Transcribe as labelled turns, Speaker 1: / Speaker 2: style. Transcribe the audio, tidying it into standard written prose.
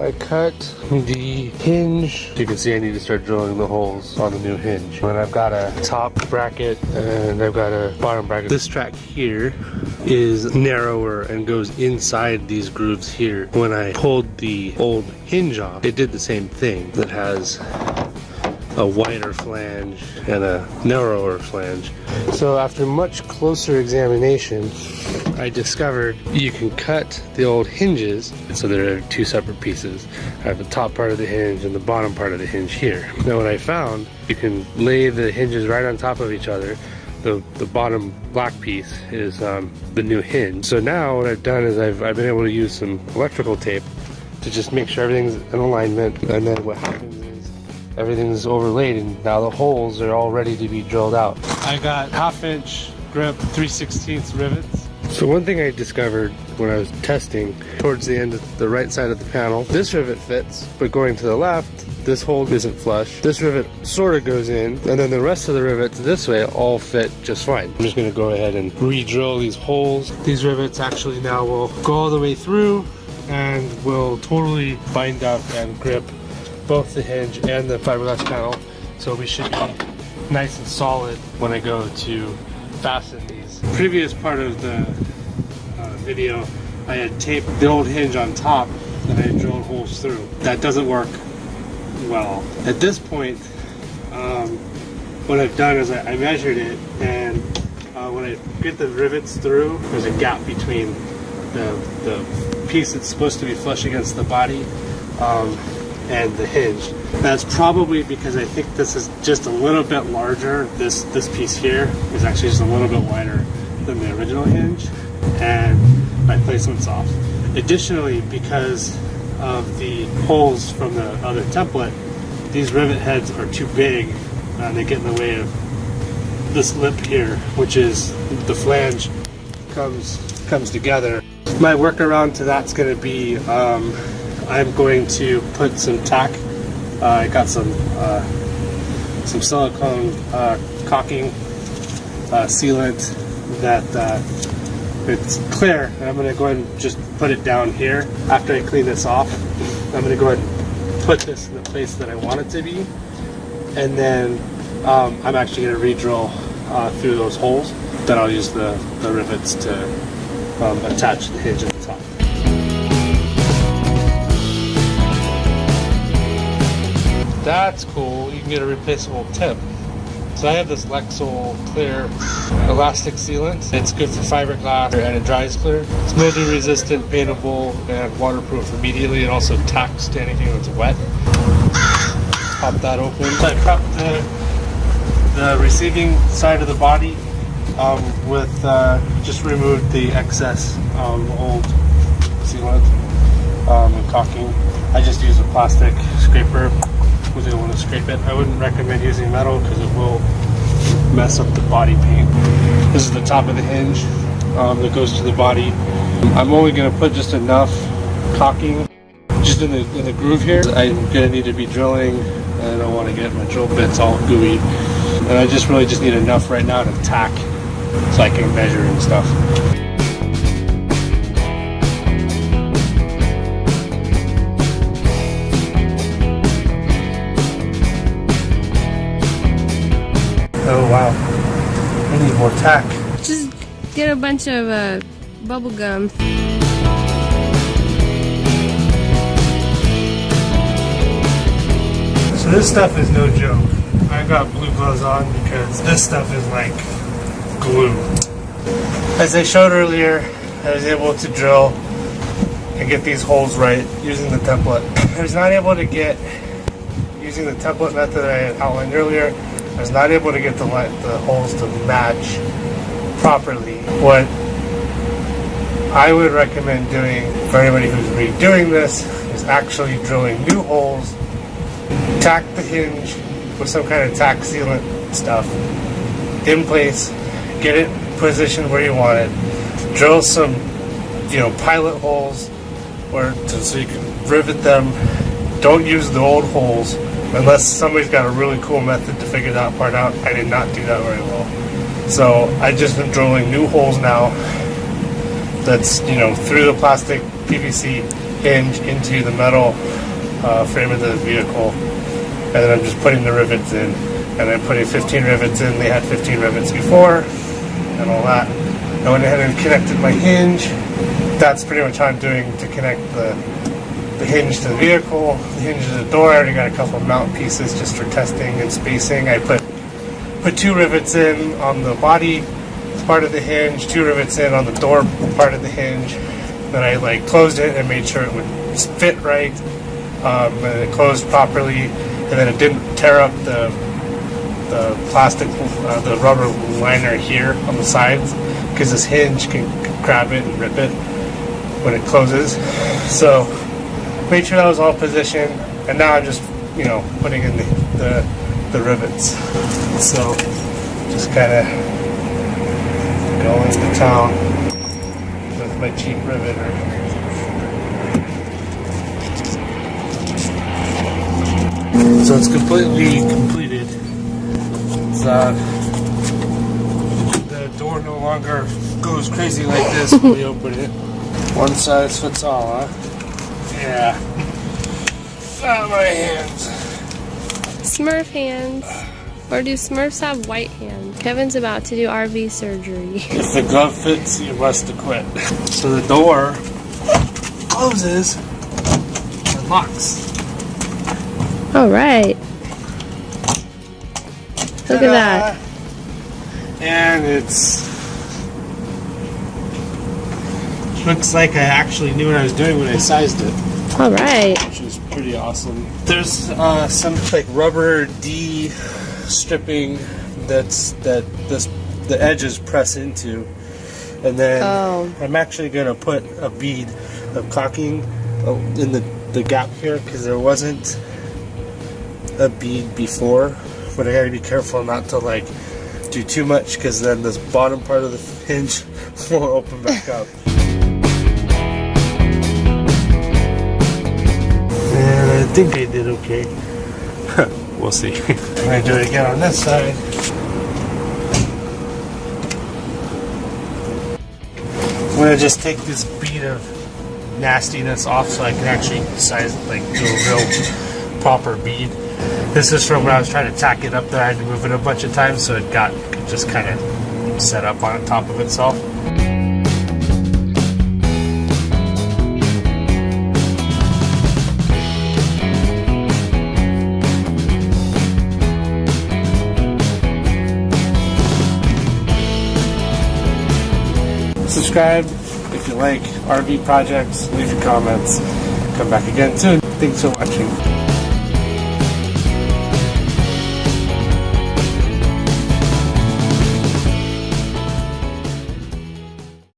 Speaker 1: I cut the hinge. You can see I need to start drilling the holes on the new hinge. And I've got a top bracket and I've got a bottom bracket. This track here is narrower and goes inside these grooves here. When I pulled the old hinge off, it did the same thing. That has a wider flange and a narrower flange. So after much closer examination, I discovered you can cut the old hinges. So there are two separate pieces. I have the top part of the hinge and the bottom part of the hinge here. Now what I found, you can lay the hinges right on top of each other. The bottom black piece is the new hinge. So now what I've done is I've been able to use some electrical tape to just make sure everything's in alignment, and then what happens is everything's overlaid and now the holes are all ready to be drilled out. I got 1/2 inch grip 3/16 rivets. So one thing I discovered when I was testing, towards the end of the right side of the panel, this rivet fits, but going to the left, this hole isn't flush. This rivet sort of goes in, and then the rest of the rivets this way all fit just fine. I'm just gonna go ahead and re-drill these holes. These rivets actually now will go all the way through and will totally bind up and grip both the hinge and the fiberglass panel. So we should be nice and solid when I go to fasten these. Previous part of the video, I had taped the old hinge on top and I had drilled holes through. That doesn't work well. At this point, what I've done is I measured it, and when I get the rivets through, there's a gap between the piece that's supposed to be flush against the body and the hinge. That's probably because I think this is just a little bit larger. This piece here is actually just a little bit wider than the original hinge, and my placement's off. Additionally, because of the holes from the other template, these rivet heads are too big and they get in the way of this lip here, which is the flange comes together. My workaround to that's going to be I'm going to put some tack. I got some silicone caulking sealant that it's clear, and I'm going to go ahead and just put it down here. After I clean this off, I'm going to go ahead and put this in the place that I want it to be, and then I'm actually going to re-drill through those holes. Then I'll use the rivets to attach the hinge at the top. That's cool. You can get a replaceable tip. So I have this Lexol clear elastic sealant. It's good for fiberglass and it dries clear. It's mildew resistant, paintable, and waterproof immediately. It also tacks to anything that's wet. Pop that open. I prepped the receiving side of the body with just removed the excess old sealant and caulking. I just used a plastic scraper. I didn't want to scrape it. I wouldn't recommend using metal because it will mess up the body paint. This is the top of the hinge that goes to the body. I'm only going to put just enough caulking just in the groove here. I'm going to need to be drilling, and I don't want to get my drill bits all gooey. And I just really need enough right now to tack so I can measure and stuff. Oh wow, I need more tack.
Speaker 2: Just get a bunch of bubble gum.
Speaker 1: So this stuff is no joke. I got blue gloves on because this stuff is like glue. As I showed earlier, I was able to drill and get these holes right using the template. I was not able to get, using the template method that I had outlined earlier, I was not able to get the holes to match properly. What I would recommend doing for anybody who's redoing this is actually drilling new holes, tack the hinge with some kind of tack sealant stuff in place, get it positioned where you want it, drill some, pilot holes so you can rivet them. Don't use the old holes unless somebody's got a really cool method to figure that part out. I did not do that very well. So I just been drilling new holes now that's, through the plastic PVC hinge into the metal frame of the vehicle, and then I'm just putting the rivets in, and I'm putting 15 rivets in. They had 15 rivets before and all that. I went ahead and connected my hinge. That's pretty much how I'm doing to connect the hinge to the vehicle, the hinge to the door. I already got a couple mount pieces just for testing and spacing. I put 2 rivets in on the body part of the hinge, 2 rivets in on the door part of the hinge. Then I like closed it and made sure it would fit right, and it closed properly, and then it didn't tear up the plastic, the rubber liner here on the sides, because this hinge can grab it and rip it when it closes. So made sure that was all positioned, and now I'm just, you know, putting in the rivets. So just kind of going to town with my cheap riveter. So it's completely completed. It's, the door no longer goes crazy like this when we open it. One size fits all, huh? Yeah. Not my hands.
Speaker 2: Smurf hands. Or do Smurfs have white hands? Kevin's about to do RV surgery.
Speaker 1: If the glove fits, you must acquit. So the door closes and locks.
Speaker 2: Alright. Look at that.
Speaker 1: And looks like I actually knew what I was doing when I sized it.
Speaker 2: Alright.
Speaker 1: Which is pretty awesome. There's some like rubber D stripping the edges press into, and then I'm actually gonna put a bead of caulking in the gap here, because there wasn't a bead before, but I gotta be careful not to like do too much, because then this bottom part of the hinge won't open back up. And I think I did okay. We'll see. I'm gonna do it again on this side. I'm gonna just take this bead of nastiness off so I can actually size it, like do a real proper bead. This is from when I was trying to tack it up there. I had to move it a bunch of times, so it got just kind of set up on top of itself. Subscribe if you like RV projects, leave your comments, come back again soon. Thanks for watching.